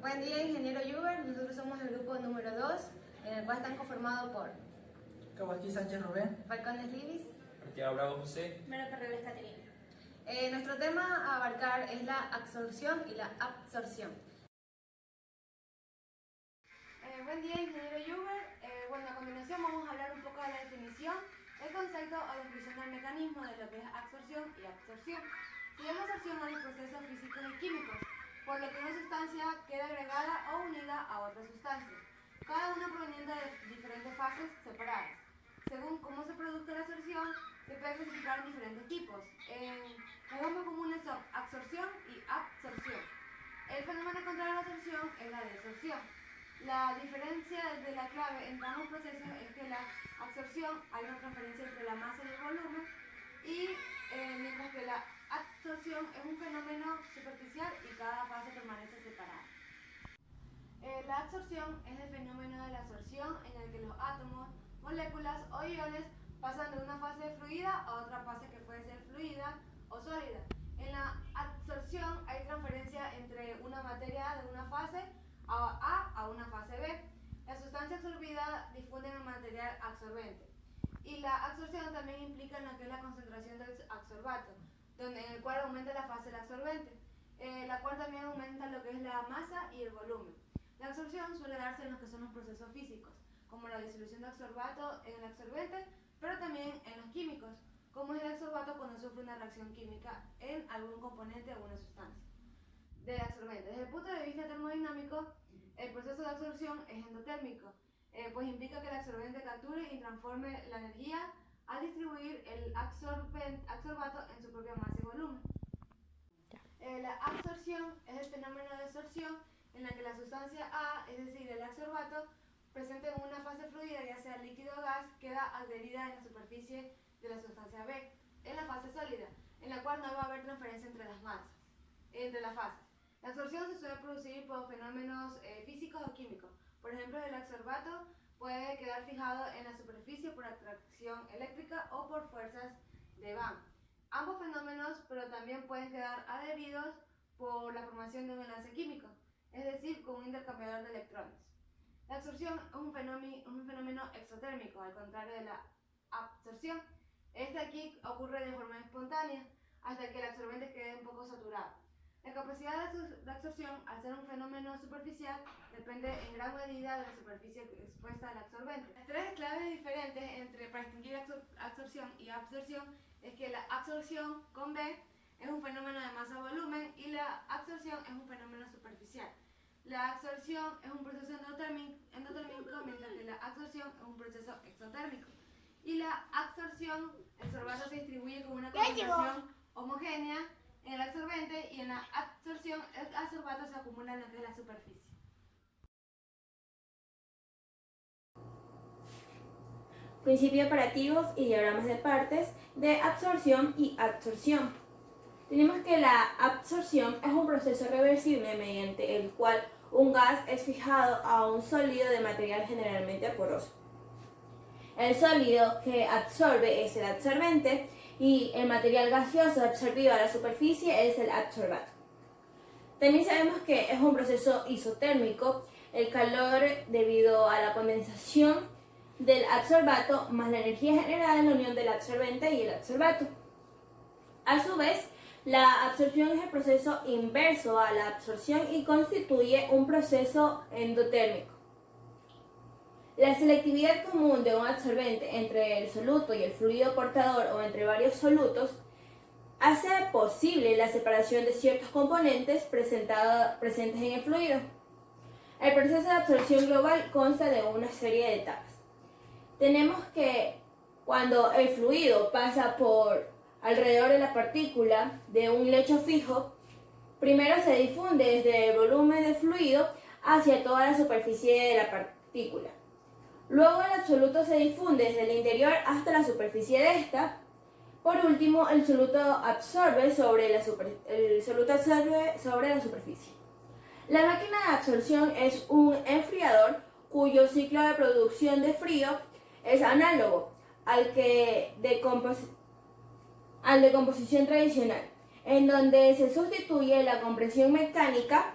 Buen día, ingeniero Yuber. Nosotros somos el grupo número 2, en el cual están conformados por Kawaki Sánchez Rubén, Falcones Libis, Arteaga Bravo José, Mero Carreras Caterina. Nuestro tema a abarcar es la absorción y la absorción. Buen día, ingeniero Yuber. Bueno, a continuación vamos a hablar un poco de la definición, el concepto o descripción del mecanismo de lo que es absorción y absorción. Se llama absorción a los procesos físicos y químicos, por lo que una sustancia queda agregada o unida a otra sustancia, cada una proveniente de diferentes fases separadas. Según cómo se produce la absorción, se puede clasificar en diferentes tipos. Los más comunes son absorción y absorción. El fenómeno contrario a la absorción es la desorción. La diferencia de la clave entre ambos procesos es que la absorción hay una transferencia entre la masa y el volumen, y mientras que la absorción es un fenómeno superficial y cada fase permanece separada. La absorción es el fenómeno de la absorción en el que los átomos, moléculas o iones pasan de una fase fluida a otra fase que puede ser fluida o sólida. En la absorción hay transferencia entre una materia de una fase a una fase B. La sustancia absorbida difunde en el material absorbente. Y la absorción también implica en lo que es la concentración del absorbato, en el cual aumenta la fase del absorbente, la cual también aumenta lo que es la masa y el volumen. La absorción suele darse en lo que son los procesos físicos, como la disolución de absorbato en el absorbente, pero también en los químicos, como es el absorbato cuando sufre una reacción química en algún componente o una sustancia del absorbente. Desde el punto de vista termodinámico, el proceso de absorción es endotérmico, pues implica que el absorbente capture y transforme la energía al distribuir el absorbato en su propia masa y volumen. La absorción es el fenómeno de absorción en la que la sustancia A, es decir, el absorbato, presente en una fase fluida, ya sea líquido o gas, queda adherida en la superficie de la sustancia B, en la fase sólida, en la cual no va a haber transferencia entre las fases. La absorción se suele producir por fenómenos físicos o químicos. Por ejemplo, el absorbato puede quedar fijado en la superficie por atracción eléctrica o por fuerzas de Van. Ambos fenómenos, pero también pueden quedar adheridos por la formación de un enlace químico, es decir, con un intercambiador de electrones. La absorción es un fenómeno exotérmico, al contrario de la absorción. Este aquí ocurre de forma espontánea, hasta que el absorbente quede un poco saturado. La capacidad de absorción, al ser un fenómeno superficial, depende en gran medida de la superficie expuesta al absorbente. Las tres claves diferentes para distinguir absorción y absorción es que la absorción con B es un fenómeno de masa-volumen y la absorción es un fenómeno superficial. La absorción es un proceso endotérmico, mientras que la absorción es un proceso exotérmico. Y la absorción, el sorbato se distribuye con una concentración homogénea en el absorbente, y en la absorción el absorbato se acumula en lo que es la superficie. Principios operativos y diagramas de partes de absorción y adsorción. Tenemos que la absorción es un proceso reversible mediante el cual un gas es fijado a un sólido de material generalmente poroso. El sólido que absorbe es el absorbente y el material gaseoso absorbido a la superficie es el adsorbato. También sabemos que es un proceso isotérmico, el calor debido a la condensación del adsorbato más la energía generada en la unión del absorbente y el adsorbato. A su vez, la absorción es el proceso inverso a la absorción y constituye un proceso endotérmico. La selectividad común de un absorbente entre el soluto y el fluido portador o entre varios solutos hace posible la separación de ciertos componentes presentes en el fluido. El proceso de absorción global consta de una serie de etapas. Tenemos que cuando el fluido pasa por alrededor de la partícula de un lecho fijo, primero se difunde desde el volumen del fluido hacia toda la superficie de la partícula. Luego el absoluto se difunde desde el interior hasta la superficie de esta. Por último, el soluto absorbe sobre la superficie. La máquina de absorción es un enfriador cuyo ciclo de producción de frío es análogo al de composición tradicional, en donde se sustituye la compresión mecánica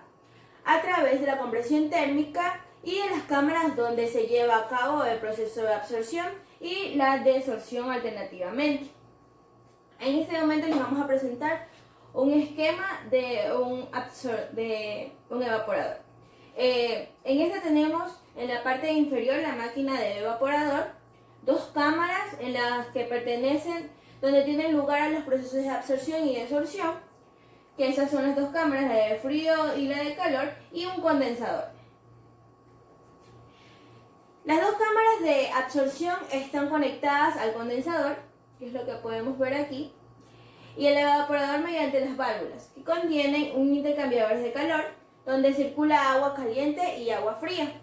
a través de la compresión térmica y en las cámaras donde se lleva a cabo el proceso de absorción y la desorción alternativamente. En este momento les vamos a presentar un esquema de un evaporador. En este tenemos en la parte inferior la máquina de evaporador, dos cámaras en las que pertenecen, donde tienen lugar los procesos de absorción y desorción, que esas son las dos cámaras, la de frío y la de calor, y un condensador. Las dos cámaras de absorción están conectadas al condensador, que es lo que podemos ver aquí, y el evaporador mediante las válvulas, que contienen un intercambiador de calor, donde circula agua caliente y agua fría,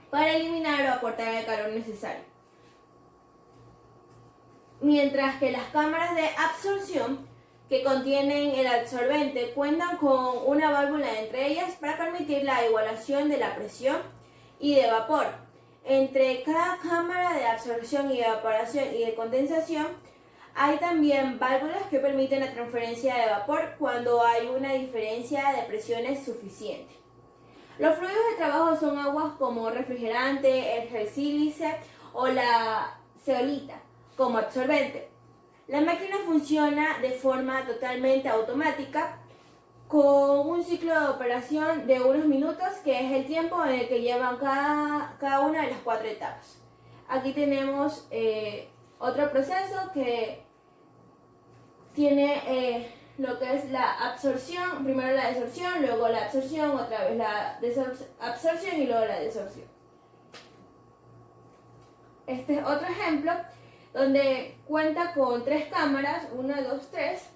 para eliminar o aportar el calor necesario. Mientras que las cámaras de absorción, que contienen el absorbente, cuentan con una válvula entre ellas para permitir la igualación de la presión y de vapor. Entre cada cámara de absorción y evaporación y de condensación, hay también válvulas que permiten la transferencia de vapor cuando hay una diferencia de presiones suficiente. Los fluidos de trabajo son aguas como refrigerante, el gel sílice o la zeolita como absorbente. La máquina funciona de forma totalmente automática con un ciclo de operación de unos minutos, que es el tiempo en el que llevan cada una de las 4 etapas. Aquí tenemos otro proceso que tiene lo que es la absorción, primero la desorción, luego la absorción, otra vez la absorción y luego la desorción. Este es otro ejemplo donde cuenta con 3 cámaras, 1, 2, 3,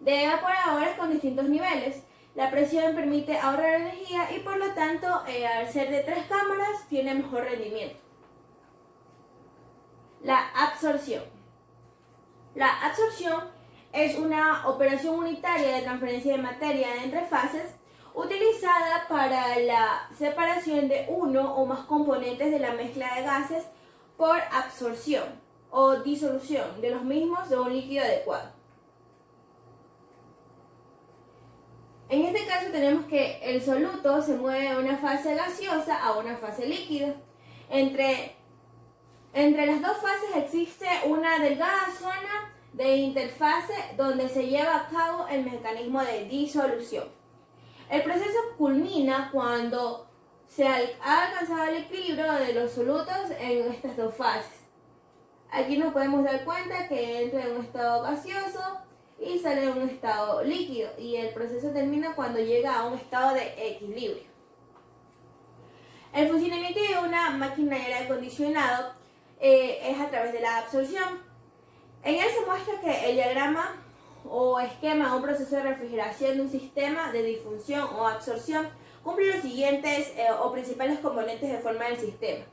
de evaporadores con distintos niveles. La presión permite ahorrar energía y por lo tanto, al ser de 3 cámaras, tiene mejor rendimiento. La absorción. La absorción es una operación unitaria de transferencia de materia entre fases utilizada para la separación de uno o más componentes de la mezcla de gases por absorción o disolución de los mismos de un líquido adecuado. En este caso tenemos que el soluto se mueve de una fase gaseosa a una fase líquida. Entre las dos fases existe una delgada zona de interfase donde se lleva a cabo el mecanismo de disolución. El proceso culmina cuando se ha alcanzado el equilibrio de los solutos en estas dos fases. Aquí nos podemos dar cuenta que entra en un estado gaseoso y sale en un estado líquido, y el proceso termina cuando llega a un estado de equilibrio. El funcionamiento de una máquina de aire acondicionado es a través de la absorción. En él se muestra que el diagrama o esquema de un proceso de refrigeración de un sistema de difusión o absorción cumple los siguientes o principales componentes de forma del sistema.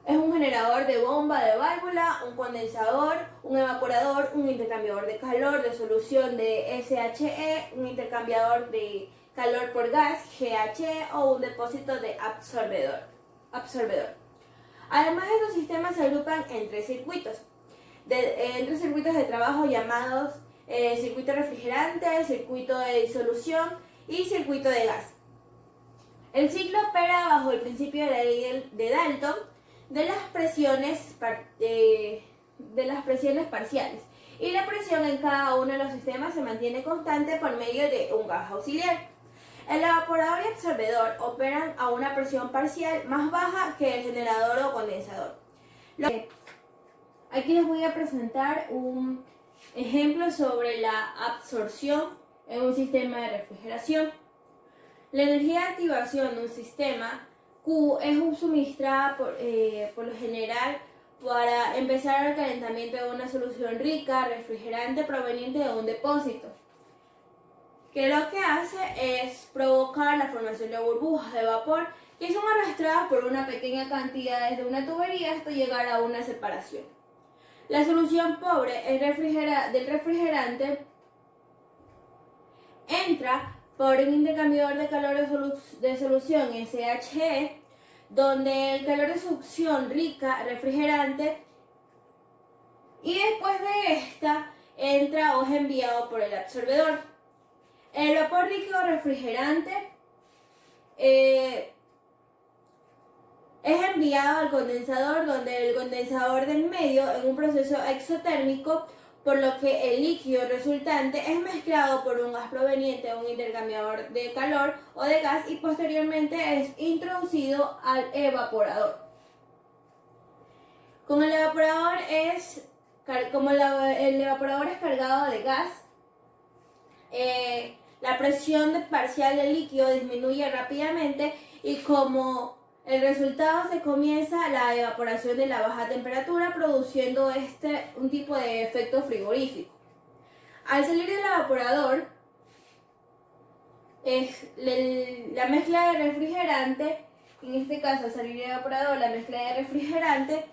Es un generador de bomba de válvula, un condensador, un evaporador, un intercambiador de calor de solución de SHE, un intercambiador de calor por gas GHE o un depósito de absorbedor. Además, estos sistemas se agrupan en 3 circuitos. En 3 circuitos de trabajo llamados circuito refrigerante, circuito de disolución y circuito de gas. El ciclo opera bajo el principio de la ley de Dalton de las presiones parciales, y la presión en cada uno de los sistemas se mantiene constante por medio de un gas auxiliar. El evaporador y absorbedor operan a una presión parcial más baja que el generador o condensador. Aquí les voy a presentar un ejemplo sobre la absorción en un sistema de refrigeración. La energía de activación de un sistema Q es suministrada por lo general para empezar el calentamiento de una solución rica, refrigerante proveniente de un depósito, que lo que hace es provocar la formación de burbujas de vapor que son arrastradas por una pequeña cantidad desde una tubería hasta llegar a una separación. La solución pobre del refrigerante entra por un intercambiador de calor de solución SHE, donde el calor de succión rica refrigerante, y después de esta entra o es enviado por el absorbedor. El vapor líquido refrigerante es enviado al condensador, donde el condensador del medio, en un proceso exotérmico, por lo que el líquido resultante es mezclado por un gas proveniente de un intercambiador de calor o de gas y posteriormente es introducido al evaporador. Como el evaporador es cargado de gas, la presión parcial del líquido disminuye rápidamente y como el resultado se comienza la evaporación de la baja temperatura, produciendo un tipo de efecto frigorífico. Al salir del evaporador, la mezcla de refrigerante, en este caso al salir del evaporador, la mezcla de refrigerante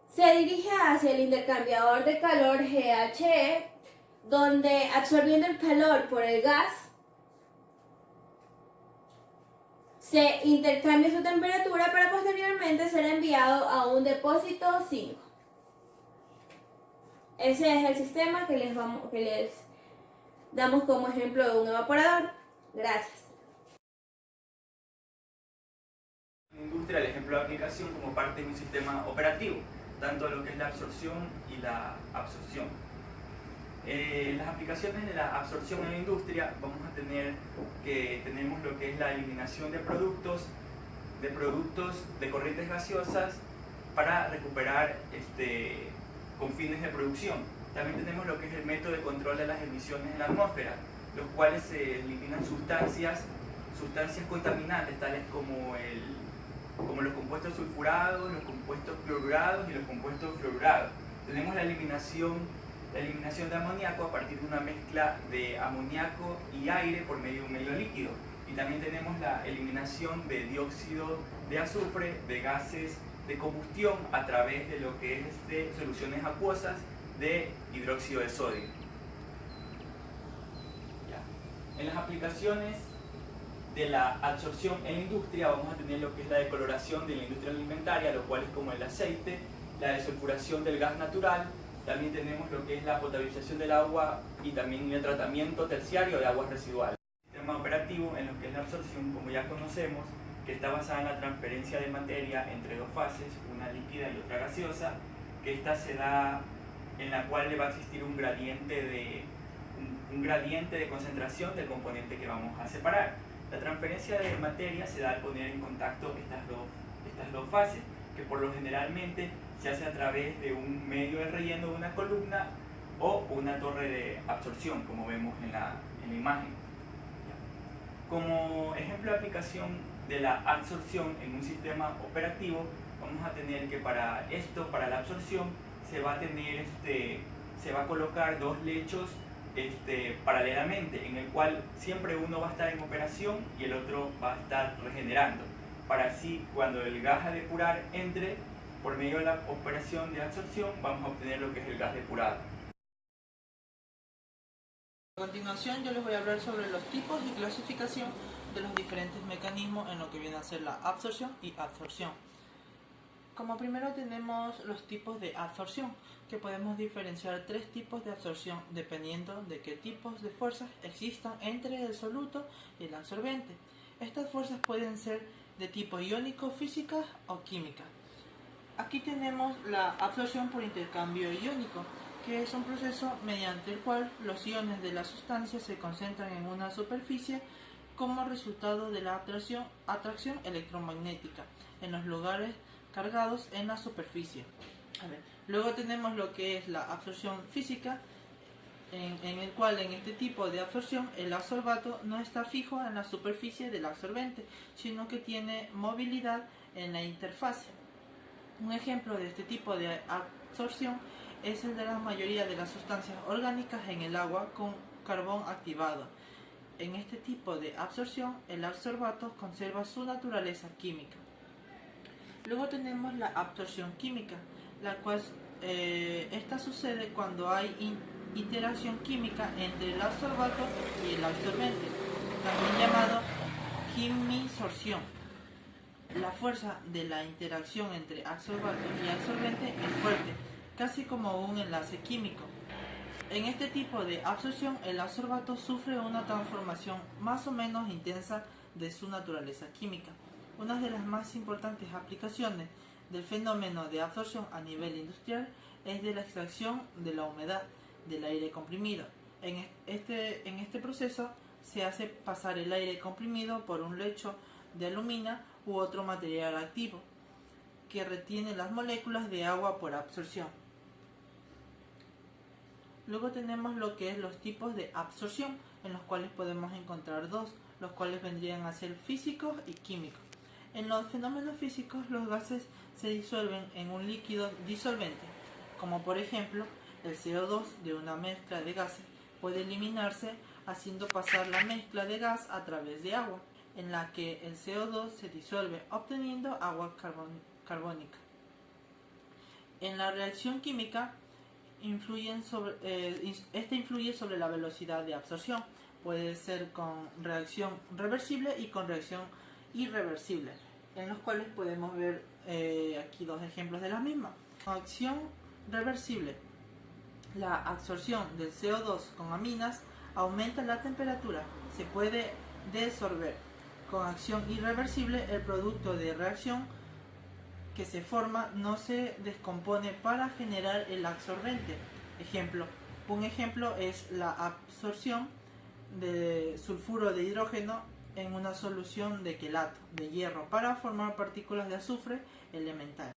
se dirige hacia el intercambiador de calor GHE, donde absorbiendo el calor por el gas, se intercambia su temperatura para posteriormente ser enviado a un depósito 5. Ese es el sistema que les damos como ejemplo de un evaporador. Gracias. En la industria, el ejemplo de aplicación como parte de un sistema operativo, tanto lo que es la absorción y la absorción. Las aplicaciones de la absorción en la industria vamos a tener que tenemos lo que es la eliminación de productos de corrientes gaseosas para recuperar con fines de producción. También tenemos lo que es el método de control de las emisiones en la atmósfera, los cuales se eliminan sustancias contaminantes tales como los compuestos sulfurados, los compuestos clorurados y los compuestos fluorurados. Tenemos la eliminación de amoníaco a partir de una mezcla de amoníaco y aire por medio de un medio líquido. Y también tenemos la eliminación de dióxido de azufre, de gases de combustión a través de lo que es soluciones acuosas de hidróxido de sodio. En las aplicaciones de la absorción en la industria vamos a tener lo que es la decoloración de la industria alimentaria, lo cual es como el aceite, la desulfuración del gas natural. También tenemos lo que es la potabilización del agua y también el tratamiento terciario de aguas residuales. El sistema operativo en lo que es la absorción, como ya conocemos, que está basada en la transferencia de materia entre dos fases, una líquida y otra gaseosa, que esta se da en la cual le va a existir un gradiente de concentración del componente que vamos a separar. La transferencia de materia se da al poner en contacto estas dos fases, que por lo generalmente se hace a través de un medio de relleno de una columna o una torre de absorción, como vemos en la imagen. Como ejemplo de aplicación de la absorción en un sistema operativo, vamos a tener que para la absorción, se va a colocar dos lechos paralelamente, en el cual siempre uno va a estar en operación y el otro va a estar regenerando, para así cuando el gas a depurar entre por medio de la operación de absorción, vamos a obtener lo que es el gas depurado. A continuación yo les voy a hablar sobre los tipos y clasificación de los diferentes mecanismos en lo que viene a ser la absorción y absorción. Como primero tenemos los tipos de absorción, que podemos diferenciar tres tipos de absorción dependiendo de qué tipos de fuerzas existan entre el soluto y el absorbente. Estas fuerzas pueden ser de tipo iónico, física o química. Aquí tenemos la absorción por intercambio iónico, que es un proceso mediante el cual los iones de la sustancia se concentran en una superficie como resultado de la atracción electromagnética en los lugares cargados en la superficie. Luego tenemos lo que es la absorción física, en el cual en este tipo de absorción el absorbato no está fijo en la superficie del absorbente, sino que tiene movilidad en la interfase. Un ejemplo de este tipo de absorción es el de la mayoría de las sustancias orgánicas en el agua con carbón activado. En este tipo de absorción, el absorbato conserva su naturaleza química. Luego tenemos la absorción química, la cual esta sucede cuando hay interacción química entre el absorbato y el absorbente, también llamado quimisorción. La fuerza de la interacción entre absorbato y absorbente es fuerte, casi como un enlace químico. En este tipo de absorción, el adsorbato sufre una transformación más o menos intensa de su naturaleza química. Una de las más importantes aplicaciones del fenómeno de absorción a nivel industrial es de la extracción de la humedad del aire comprimido. En este proceso se hace pasar el aire comprimido por un lecho de alumina u otro material activo que retiene las moléculas de agua por absorción. Luego tenemos lo que es los tipos de absorción, en los cuales podemos encontrar dos, los cuales vendrían a ser físicos y químicos. En los fenómenos físicos, los gases se disuelven en un líquido disolvente, como por ejemplo el CO2 de una mezcla de gases puede eliminarse haciendo pasar la mezcla de gas a través de agua, en la que el CO2 se disuelve obteniendo agua carbónica. En la reacción química, esta influye sobre la velocidad de absorción. Puede ser con reacción reversible y con reacción irreversible, en los cuales podemos ver aquí dos ejemplos de la misma. Con acción reversible, la absorción del CO2 con aminas aumenta la temperatura, se puede desorber. Con acción irreversible, el producto de reacción que se forma no se descompone para generar el absorbente. Un ejemplo es la absorción de sulfuro de hidrógeno en una solución de quelato de hierro para formar partículas de azufre elemental.